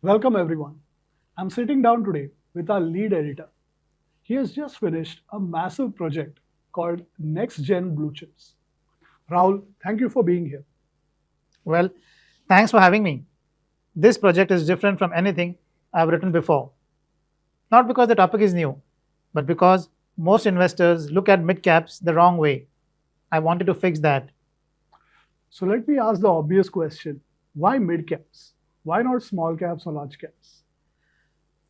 Welcome everyone. I'm sitting down today with our lead editor. He has just finished a massive project called Next Gen Bluechips. Rahul, thank you for being here. Well, thanks for having me. This project is different from anything I've written before. Not because the topic is new, but because most investors look at mid caps the wrong way. I wanted to fix that So let me ask the obvious question. Why mid caps? Why not small caps or large caps?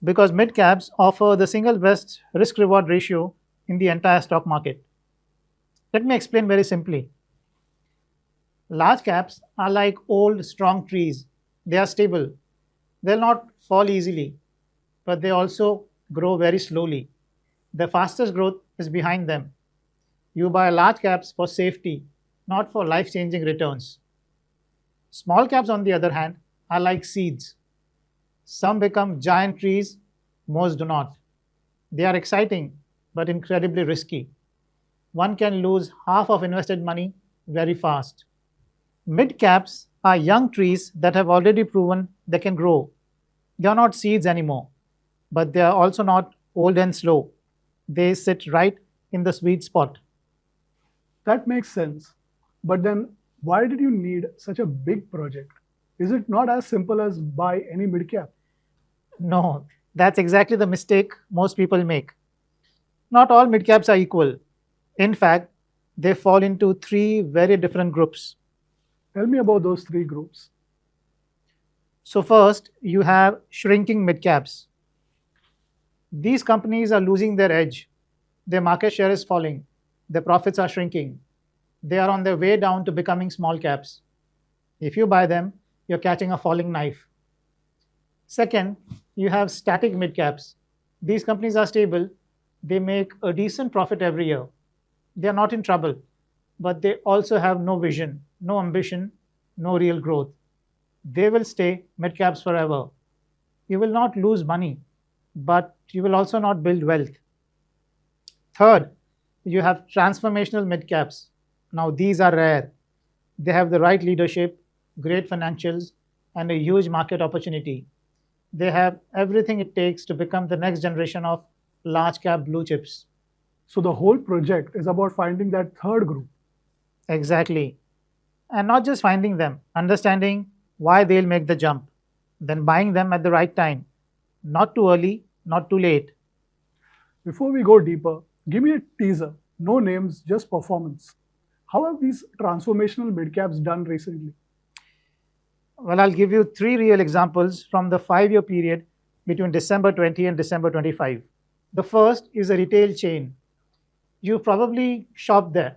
because mid caps offer the single best risk reward ratio in the entire stock market. Let me explain very simply. Large caps are like old, strong trees. They are stable. They'll not fall easily, but they also grow very slowly. The fastest growth is behind them. You buy large caps for safety, not for life changing returns. Small caps, on the other hand, are like seeds. Some become giant trees, most do not. They are exciting, but incredibly risky. One can lose half of invested money very fast. Mid caps are young trees that have already proven they can grow. They are not seeds anymore, but they are also not old and slow. They sit right in the sweet spot. That makes sense. But then why did you need such a big project? Is it not as simple as buy any mid cap? No, that's exactly the mistake most people make. Not all mid caps are equal. In fact, they fall into three very different groups. Tell me about those three groups. So, first, you have shrinking mid caps. These companies are losing their edge. Their market share is falling. Their profits are shrinking. They are on their way down to becoming small caps. If you buy them, you're catching a falling knife. Second, you have static mid caps. These companies are stable. They make a decent profit every year. They are not in trouble, but they also have no vision, no ambition, no real growth. They will stay mid caps forever. You will not lose money, but you will also not build wealth. Third, you have transformational mid caps. Now, these are rare. They have the right leadership, great financials, and a huge market opportunity. They have everything it takes to become the next generation of large cap blue chips. So the whole project is about finding that third group. Exactly. And not just finding them, understanding why they'll make the jump, then buying them at the right time. Not too early, not too late. Before we go deeper, give me a teaser. No names, just performance. How have these transformational mid caps done recently? Well, I'll give you three real examples from the 5 year period between December 20 and December 25. The first is a retail chain. You probably shopped there.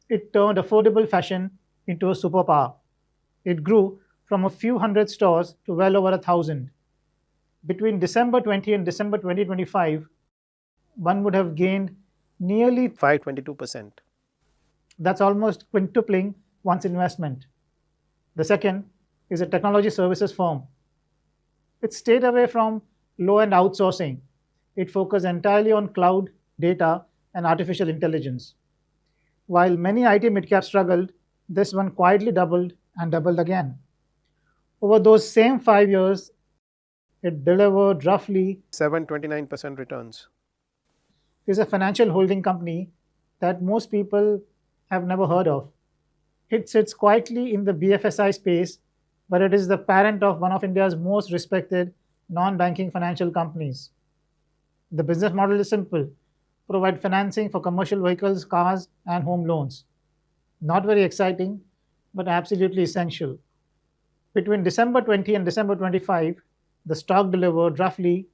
It turned affordable fashion into a superpower. It grew from a few hundred stores to well over 1,000. Between December 20 and December 2025, one would have gained nearly 522%. That's almost quintupling one's investment. The second is a technology services firm. It stayed away from low end outsourcing. It focused entirely on cloud, data, and artificial intelligence. While many IT midcaps struggled, this one quietly doubled and doubled again. Over those same 5 years, it delivered roughly 729% returns. It's a financial holding company that most people have never heard of. It sits quietly in the BFSI space, but it is the parent of one of India's most respected non banking financial companies. The business model is simple: provide financing for commercial vehicles, cars, and home loans. Not very exciting, but absolutely essential. Between December 20 and December 25, the stock delivered roughly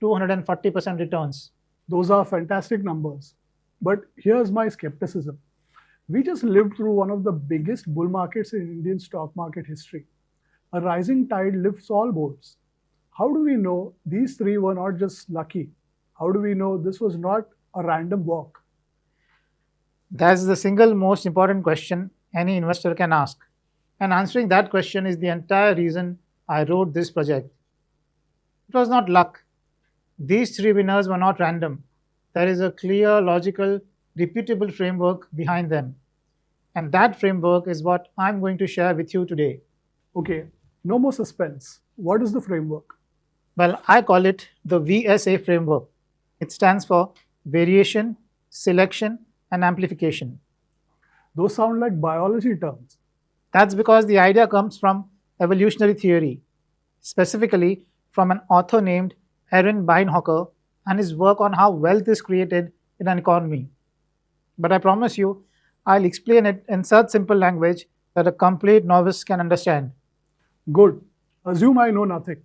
240% returns. Those are fantastic numbers. But here's my skepticism. We just lived through one of the biggest bull markets in Indian stock market history. A rising tide lifts all boats. How do we know these three were not just lucky? How do we know this was not a random walk? That's the single most important question any investor can ask. And answering that question is the entire reason I wrote this project. It was not luck. These three winners were not random. There is a clear, logical, repeatable framework behind them. And that framework is what I'm going to share with you today. Okay, no more suspense. What is the framework? Well, I call it the VSA framework. It stands for variation, selection, and amplification. Those sound like biology terms. That's because the idea comes from evolutionary theory, specifically from an author named Aaron Beinhocker and his work on how wealth is created in an economy. But I promise you, I'll explain it in such simple language that a complete novice can understand. Good. Assume I know nothing.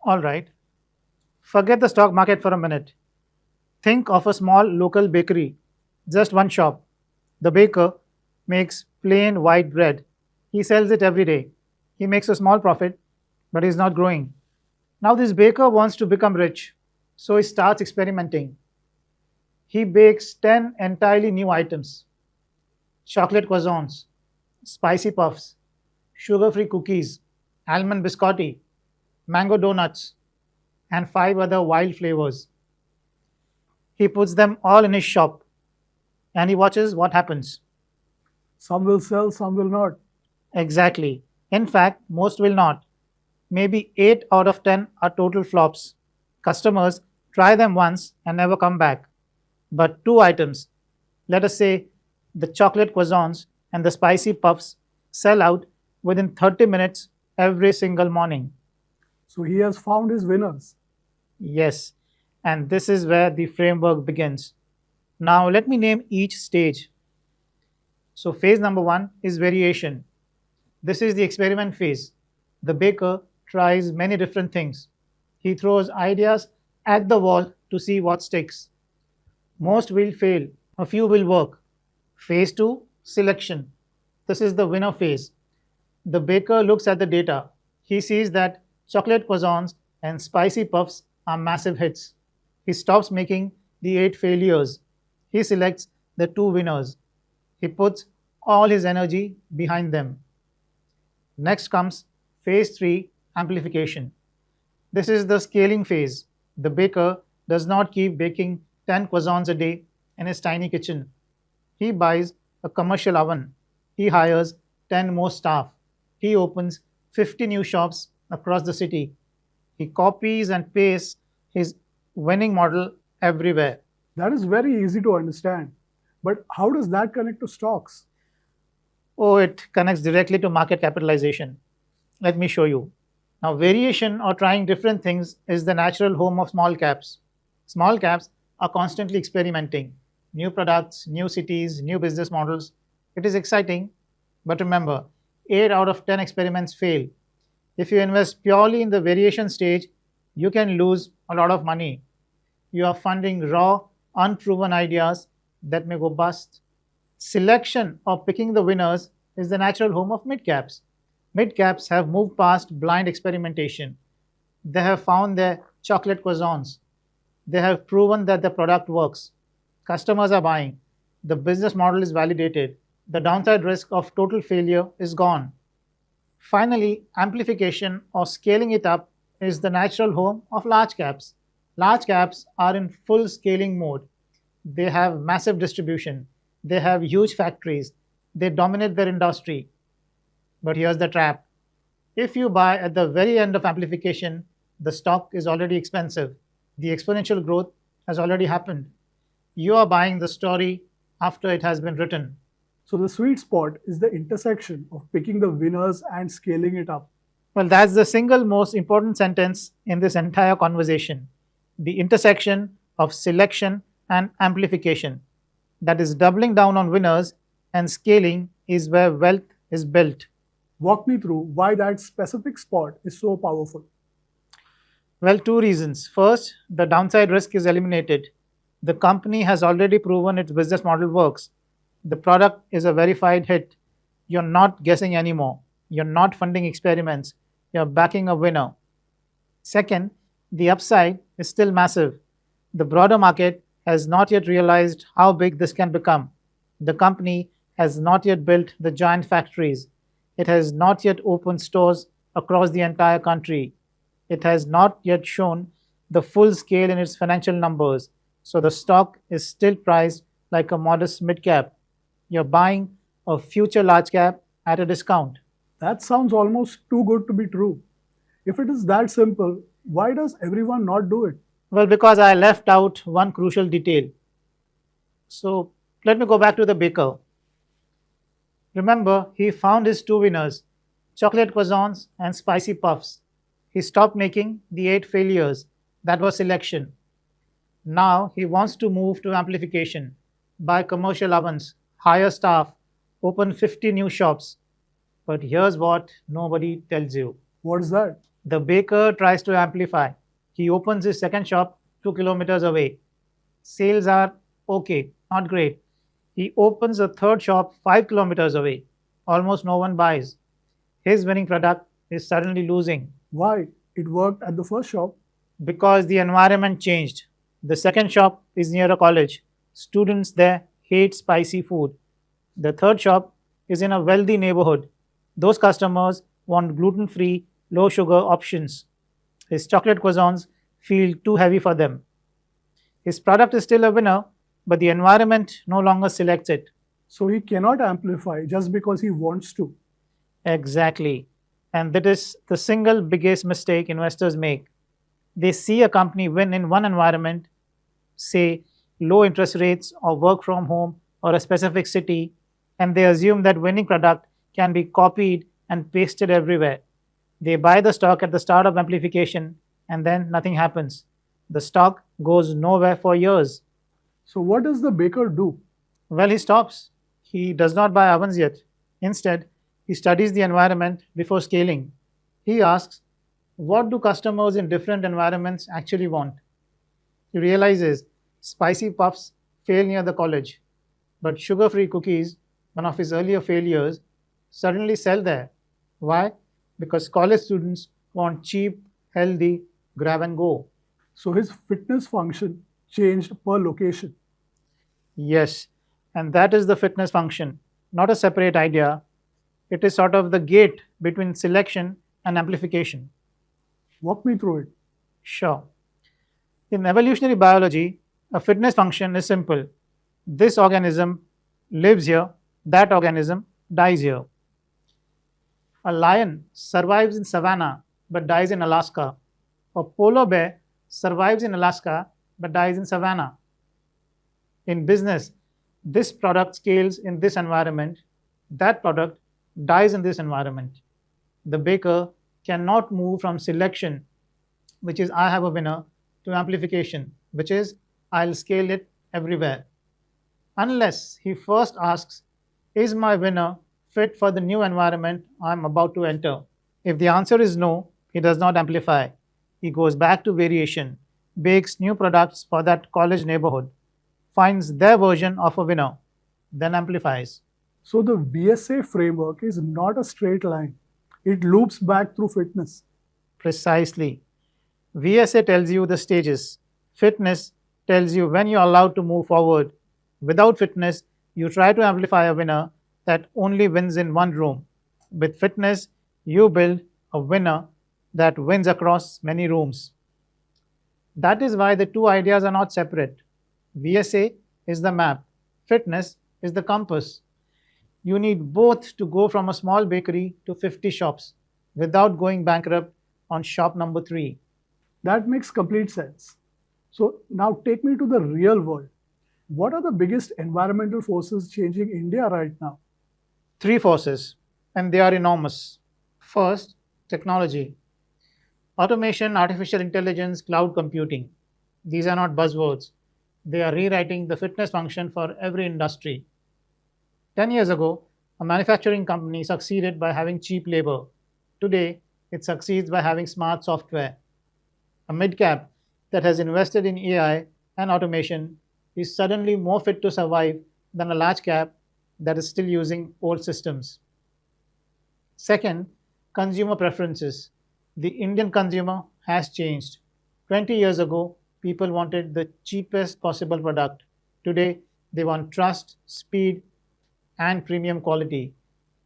All right, forget the stock market for a minute. Think of a small local bakery, just one shop. The baker makes plain white bread. He sells it every day. He makes a small profit, but he's not growing. Now, this baker wants to become rich, so he starts experimenting. He bakes 10 entirely new items: chocolate croissants, spicy puffs, sugar free cookies, almond biscotti, mango donuts, and 5 other wild flavors. He puts them all in his shop and he watches what happens. Some will sell, some will not. Exactly. In fact, most will not. Maybe 8 out of 10 are total flops. Customers try them once and never come back. But 2 items, let us say the chocolate croissants and the spicy puffs, sell out within 30 minutes every single morning. So he has found his winners. Yes, and this is where the framework begins. Now, let me name each stage. So, phase number one is variation. This is the experiment phase. The baker tries many different things. He throws ideas at the wall to see what sticks. Most will fail, a few will work. Phase 2, selection. This is the winner phase. The baker looks at the data. He sees that chocolate croissants and spicy puffs are massive hits. He stops making the 8 failures. He selects the 2 winners. He puts all his energy behind them. Next comes phase 3, amplification. This is the scaling phase. The baker does not keep baking 10 croissants a day in his tiny kitchen. He buys a commercial oven. He hires 10 more staff. He opens 50 new shops across the city. He copies and pastes his winning model everywhere. That is very easy to understand. But how does that connect to stocks? Oh, it connects directly to market capitalization. Let me show you. Now, variation or trying different things is the natural home of small caps. Small caps are constantly experimenting new products, new cities, new business models. It is exciting, but remember, 8 out of 10 experiments fail. If you invest purely in the variation stage, you can lose a lot of money. You are funding raw, unproven ideas that may go bust. Selection or picking the winners is the natural home of mid caps. Mid caps have moved past blind experimentation. They have found their chocolate croissants. They have proven that the product works. Customers are buying. The business model is validated. The downside risk of total failure is gone. Finally, amplification or scaling it up is the natural home of large caps. Large caps are in full scaling mode. They have massive distribution. They have huge factories. They dominate their industry. But here's the trap. If you buy at the very end of amplification, the stock is already expensive. The exponential growth has already happened. You are buying the story after it has been written. So the sweet spot is the intersection of picking the winners and scaling it up. Well, that's the single most important sentence in this entire conversation. The intersection of selection and amplification. That is, doubling down on winners and scaling is where wealth is built. Walk me through why that specific spot is so powerful. Well, 2 reasons. First, the downside risk is eliminated. The company has already proven its business model works. The product is a verified hit. You're not guessing anymore. You're not funding experiments. You're backing a winner. Second, the upside is still massive. The broader market has not yet realized how big this can become. The company has not yet built the giant factories. It has not yet opened stores across the entire country. It has not yet shown the full scale in its financial numbers. So the stock is still priced like a modest mid cap. You're buying a future large cap at a discount. That sounds almost too good to be true. If it is that simple, why does everyone not do it? Well, because I left out one crucial detail. So let me go back to the baker. Remember, he found his two winners, chocolate croissants and spicy puffs. He stopped making the eight failures. That was selection. Now he wants to move to amplification, buy commercial ovens, hire staff, open 50 new shops. But here's what nobody tells you. What's that? The baker tries to amplify. He opens his second shop 2 kilometers away. Sales are okay, not great. He opens a third shop 5 kilometers away. Almost no one buys. His winning product is suddenly losing Why? It worked at the first shop. because the environment changed. The second shop is near a college. Students there hate spicy food. The third shop is in a wealthy neighborhood. Those customers want gluten free, low sugar options. His chocolate croissants feel too heavy for them. His product is still a winner, but the environment no longer selects it. So he cannot amplify just because he wants to. Exactly. And that is the single biggest mistake investors make. They see a company win in one environment, say low interest rates or work from home or a specific city, and they assume that winning product can be copied and pasted everywhere. They buy the stock at the start of amplification and then nothing happens. The stock goes nowhere for years. So what does the baker do? Well, he stops. He does not buy ovens yet. Instead, he studies the environment before scaling. He asks, what do customers in different environments actually want? He realizes spicy puffs fail near the college, but sugar free cookies, one of his earlier failures, suddenly sell there. Why? Because college students want cheap, healthy, grab and go. So his fitness function changed per location. Yes, and that is the fitness function, not a separate idea. It is sort of the gate between selection and amplification. Walk me through it. Sure. In evolutionary biology, a fitness function is simple. This organism lives here, that organism dies here. A lion survives in savanna but dies in Alaska. A polar bear survives in Alaska but dies in savanna. In business, this product scales in this environment, that product dies in this environment. The baker cannot move from selection, which is I have a winner, to amplification, which is I'll scale it everywhere, unless he first asks, is my winner fit for the new environment I'm about to enter? If the answer is no, he does not amplify. He goes back to variation, bakes new products for that college neighborhood, finds their version of a winner, then amplifies. So the VSA framework is not a straight line. It loops back through fitness. Precisely. VSA tells you the stages. Fitness tells you when you're allowed to move forward. Without fitness, you try to amplify a winner that only wins in one room. With fitness, you build a winner that wins across many rooms. That is why the two ideas are not separate. VSA is the map, fitness is the compass. You need both to go from a small bakery to 50 shops without going bankrupt on shop number 3. That makes complete sense. So now take me to the real world. What are the biggest environmental forces changing India right now? 3 forces, and they are enormous. First, technology. Automation, artificial intelligence, cloud computing. These are not buzzwords. They are rewriting the fitness function for every industry. 10 years ago, a manufacturing company succeeded by having cheap labor. Today, it succeeds by having smart software. A mid-cap that has invested in AI and automation is suddenly more fit to survive than a large cap that is still using old systems. Second, consumer preferences. The Indian consumer has changed. 20 years ago, people wanted the cheapest possible product. Today, they want trust, speed, and premium quality.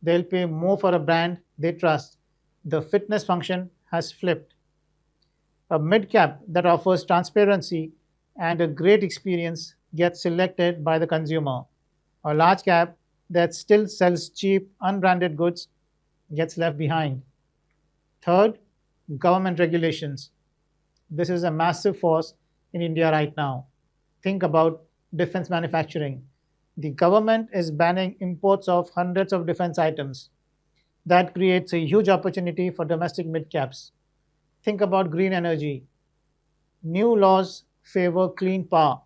They'll pay more for a brand they trust. The fitness function has flipped. A mid cap that offers transparency and a great experience gets selected by the consumer. A large cap that still sells cheap, unbranded goods gets left behind. Third, Government regulations. This is a massive force in India right now. Think about defense manufacturing. The government is banning imports of hundreds of defense items. That creates a huge opportunity for domestic mid caps. Think about green energy. New laws favor clean power.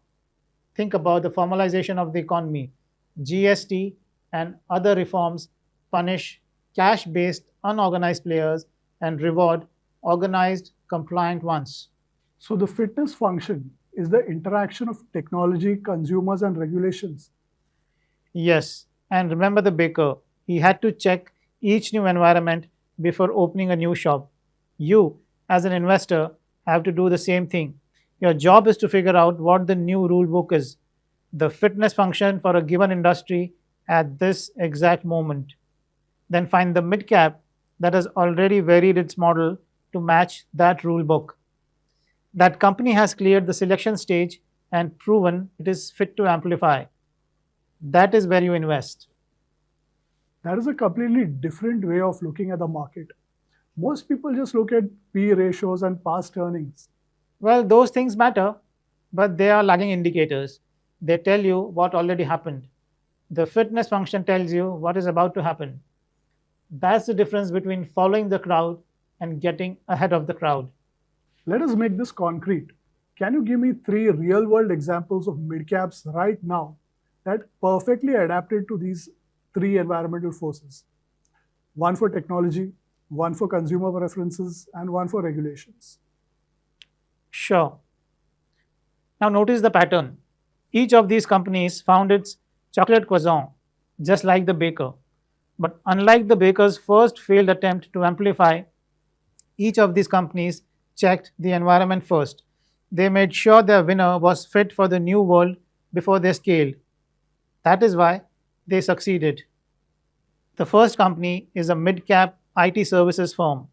Think about the formalization of the economy. GST and other reforms punish cash based unorganized players and reward organized, compliant ones. So the fitness function is the interaction of technology, consumers, and regulations. Yes, and remember the baker. He had to check each new environment before opening a new shop. You, as an investor, have to do the same thing. Your job is to figure out what the new rule book is, the fitness function for a given industry at this exact moment. Then find the mid cap that has already varied its model to match that rule book. That company has cleared the selection stage and proven it is fit to amplify. That is where you invest. That is a completely different way of looking at the market. Most people just look at P ratios and past earnings. Well, those things matter, but they are lagging indicators. They tell you what already happened. The fitness function tells you what is about to happen. That's the difference between following the crowd and getting ahead of the crowd. Let us make this concrete. Can you give me three real world examples of mid caps right now that perfectly adapted to these three environmental forces? One for technology, one for consumer preferences, and one for regulations. Sure. Now, notice the pattern. Each of these companies found its chocolate croissant, just like the baker. But unlike the baker's first failed attempt to amplify, each of these companies checked the environment first. They made sure their winner was fit for the new world before they scaled. That is why they succeeded. The first company is a mid cap IT services firm.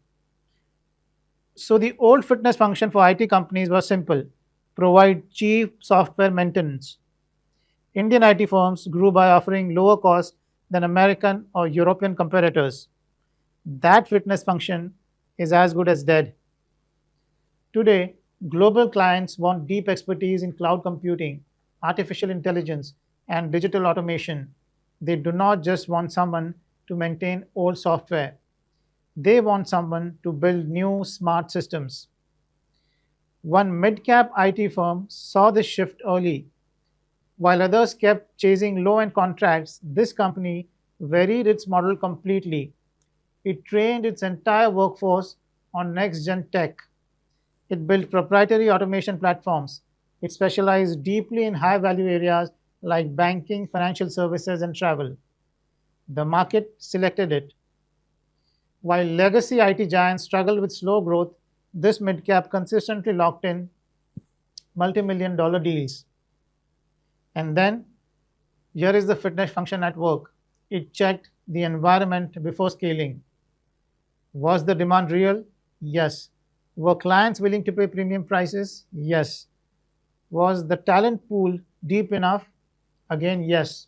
So, the old fitness function for IT companies was simple: provide cheap software maintenance. Indian IT firms grew by offering lower cost than American or European competitors. That fitness function is as good as dead. Today, global clients want deep expertise in cloud computing, artificial intelligence, and digital automation. They do not just want someone to maintain old software, they want someone to build new smart systems. One mid cap IT firm saw this shift early. While others kept chasing low end contracts, this company varied its model completely. It trained its entire workforce on next gen tech. It built proprietary automation platforms. It specialized deeply in high value areas like banking, financial services, and travel. The market selected it. While legacy IT giants struggled with slow growth, this mid cap consistently locked in multi-million dollar deals. And then here is the fitness function at work. It checked the environment before scaling. Was the demand real? Yes. Were clients willing to pay premium prices? Yes. Was the talent pool deep enough? Again, yes.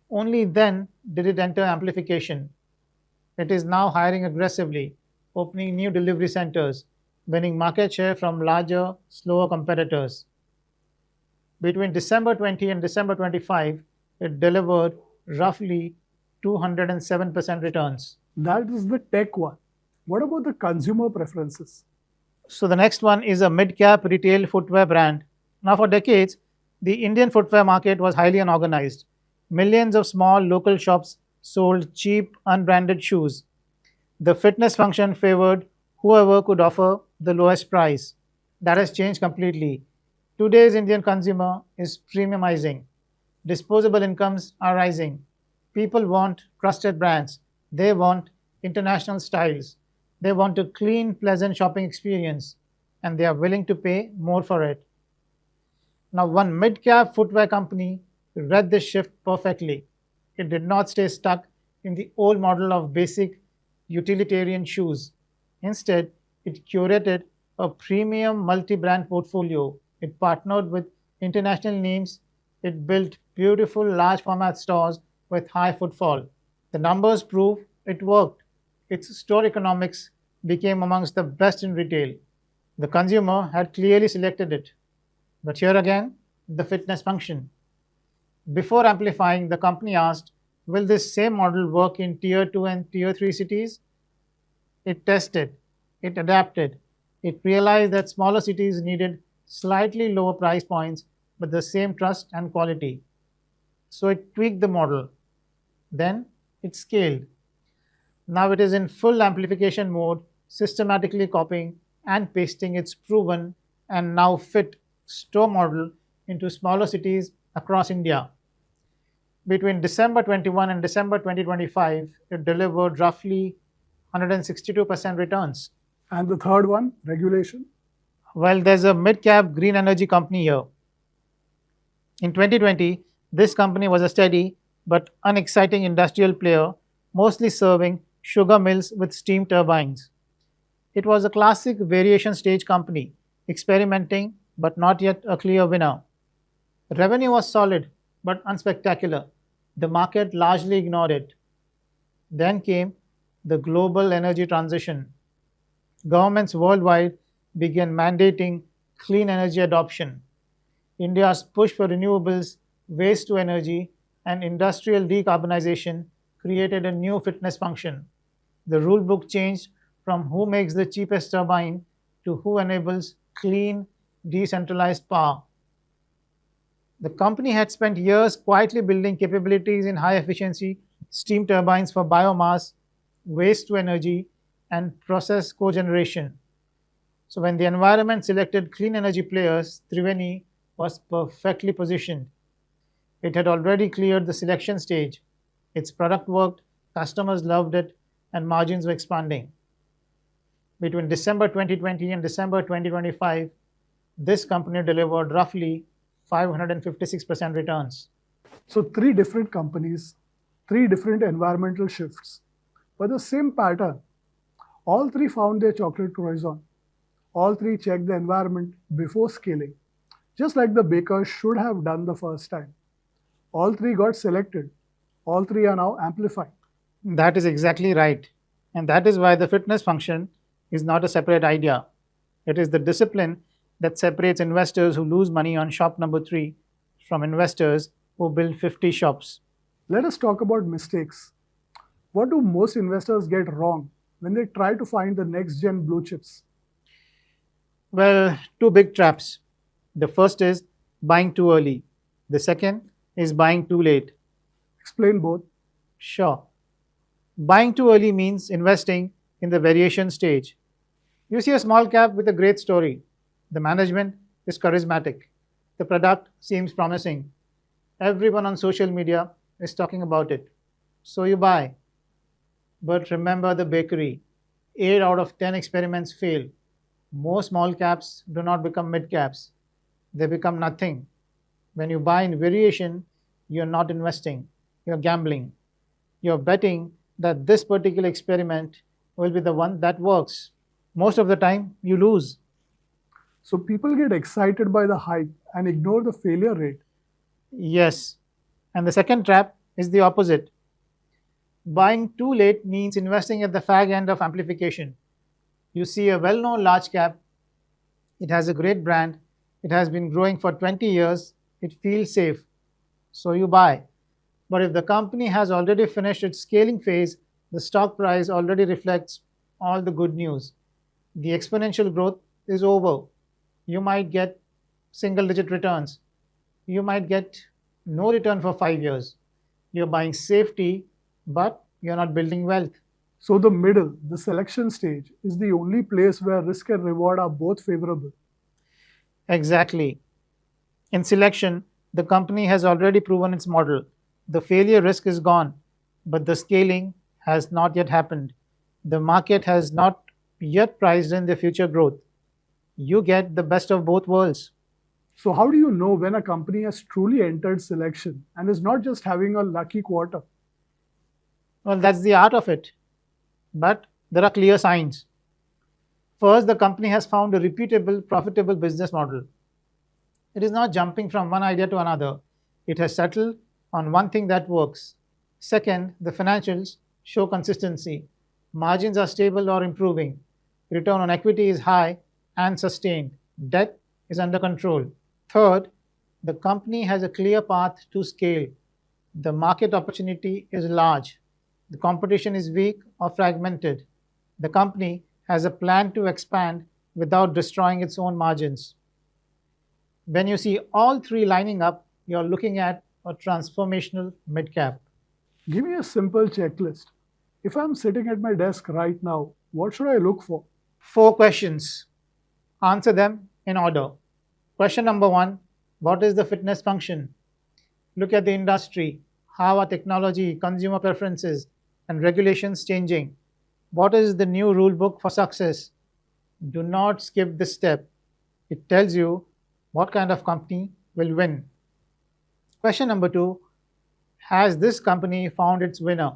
Only then did it enter amplification. It is now hiring aggressively, opening new delivery centers, winning market share from larger, slower competitors. Between December 20 and December 25, it delivered roughly 207% returns. That is the tech one. What about the consumer preferences? So the next one is a mid-cap retail footwear brand. Now, for decades, the Indian footwear market was highly unorganized. Millions of small local shops sold cheap, unbranded shoes. The fitness function favored whoever could offer the lowest price. That has changed completely. Today's Indian consumer is premiumizing. Disposable incomes are rising. People want trusted brands. They want international styles. They want a clean, pleasant shopping experience, and they are willing to pay more for it. Now, one mid cap footwear company read this shift perfectly. It did not stay stuck in the old model of basic utilitarian shoes. Instead, it curated a premium multi brand portfolio. It partnered with international names. It built beautiful large format stores with high footfall. The numbers prove it worked. Its store economics became amongst the best in retail. The consumer had clearly selected it. But here again, the fitness function. Before amplifying, the company asked, will this same model work in tier 2 and tier 3 cities? It tested, it adapted, it realized that smaller cities needed slightly lower price points but the same trust and quality. So it tweaked the model. Then it scaled. Now it is in full amplification mode, systematically copying and pasting its proven and now fit store model into smaller cities across India. Between December 21 and December 2025, it delivered roughly 162% returns. And the third one, regulation. Well, there's a mid cap green energy company here. In 2020, this company was a steady but unexciting industrial player, mostly serving sugar mills with steam turbines. It was a classic variation stage company, experimenting but not yet a clear winner. Revenue was solid but unspectacular. The market largely ignored it. Then came the global energy transition. Governments worldwide began mandating clean energy adoption. India's push for renewables, waste to energy, and industrial decarbonization created a new fitness function. The rule book changed from who makes the cheapest turbine to who enables clean, decentralized power. The company had spent years quietly building capabilities in high efficiency steam turbines for biomass, waste to energy, and process cogeneration. So, when the environment selected clean energy players, Triveni was perfectly positioned. It had already cleared the selection stage. Its product worked, customers loved it, and margins were expanding. Between December 2020 and December 2025, this company delivered roughly 556% returns. So three different companies, three different environmental shifts, but the same pattern. All three found their chocolate croissant. All three checked the environment before scaling, just like the bakers should have done the first time. All three got selected. All three are now amplified. That is exactly right. And that is why the fitness function is not a separate idea. It is the discipline that separates investors who lose money on shop number 3 from investors who build 50 shops. Let us talk about mistakes. What do most investors get wrong when they try to find the next gen blue chips? Well, two big traps. The first is buying too early, the second is buying too late. Explain both. Sure. Buying too early means investing in the variation stage. You see a small cap with a great story. The management is charismatic. The product seems promising. Everyone on social media is talking about it. So you buy. But remember the bakery. 8 out of 10 experiments fail. Most small caps do not become mid caps. They become nothing. When you buy in variation, you're not investing. You're gambling. You're betting that this particular experiment will be the one that works. Most of the time, you lose. So people get excited by the hype and ignore the failure rate. Yes. And the second trap is the opposite. Buying too late means investing at the fag end of amplification. You see a well known large cap, it has a great brand, it has been growing for 20 years, it feels safe. So you buy. But if the company has already finished its scaling phase, the stock price already reflects all the good news. The exponential growth is over. You might get single digit returns. You might get no return for 5 years. You're buying safety, but you're not building wealth. So the middle, the selection stage, is the only place where risk and reward are both favorable. Exactly. In selection, the company has already proven its model. The failure risk is gone, but the scaling has not yet happened. The market has not yet priced in the future growth. You get the best of both worlds. So how do you know when a company has truly entered selection and is not just having a lucky quarter? Well, that's the art of it. But there are clear signs. First, the company has found a repeatable, profitable business model. It is not jumping from one idea to another. It has settled on one thing that works. Second, the financials show consistency. Margins are stable or improving. Return on equity is high and sustained. Debt is under control. Third, the company has a clear path to scale. The market opportunity is large. The competition is weak or fragmented. The company has a plan to expand without destroying its own margins. When you see all three lining up, you're looking at a transformational mid-cap. Give me a simple checklist. If I'm sitting at my desk right now, what should I look for? 4 questions. Answer them in order. Question number 1: what is the fitness function? Look at the industry. How are technology, consumer preferences, and regulations changing? What is the new rule book for success? Do not skip this step. It tells you what kind of company will win. Question number 2: has this company found its winner?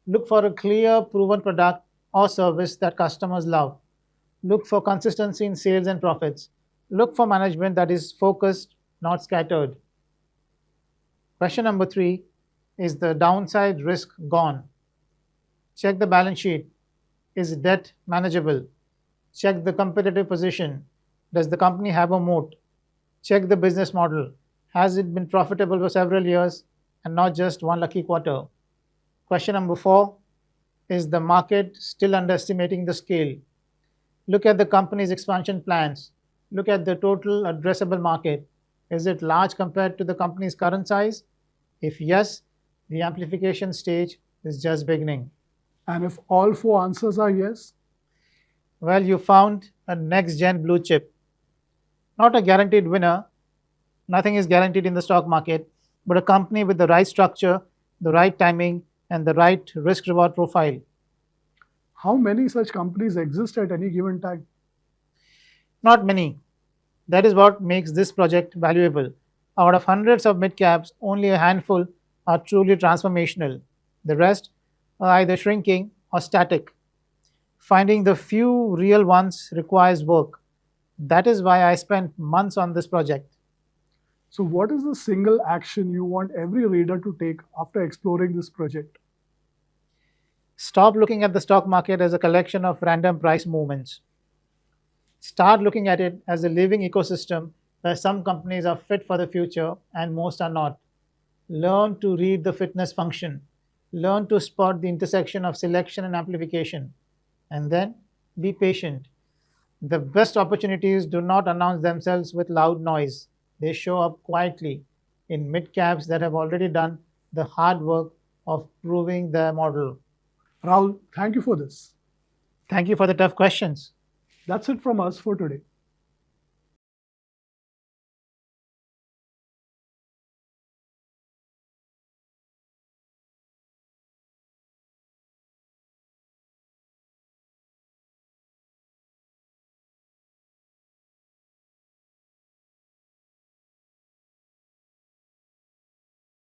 Look for a clear, proven product or service that customers love. Look for consistency in sales and profits. Look for management that is focused, not scattered. Question number 3: is the downside risk gone? Check the balance sheet. Is debt manageable? Check the competitive position. Does the company have a moat? Check the business model. Has it been profitable for several years and not just one lucky quarter? Question number 4: is the market still underestimating the scale? Look at the company's expansion plans. Look at the total addressable market. Is it large compared to the company's current size? If yes, the amplification stage is just beginning. And if all four answers are yes, Well, you found a next gen blue chip. Not a guaranteed winner, nothing is guaranteed in the stock market, but a company with the right structure, the right timing, and the right risk reward profile. how many such companies exist at any given time? Not many. That is what makes this project valuable. Out of hundreds of mid caps, only a handful are truly transformational. The rest are either shrinking or static. Finding the few real ones requires work. That is why I spent months on this project. So, what is the single action you want every reader to take after exploring this project? Stop looking at the stock market as a collection of random price movements. Start looking at it as a living ecosystem where some companies are fit for the future and most are not. Learn to read the fitness function. Learn to spot the intersection of selection and amplification. And then be patient. The best opportunities do not announce themselves with loud noise. They show up quietly in mid caps that have already done the hard work of proving their model. Rahul, thank you for this. Thank you for the tough questions. That's it from us for today.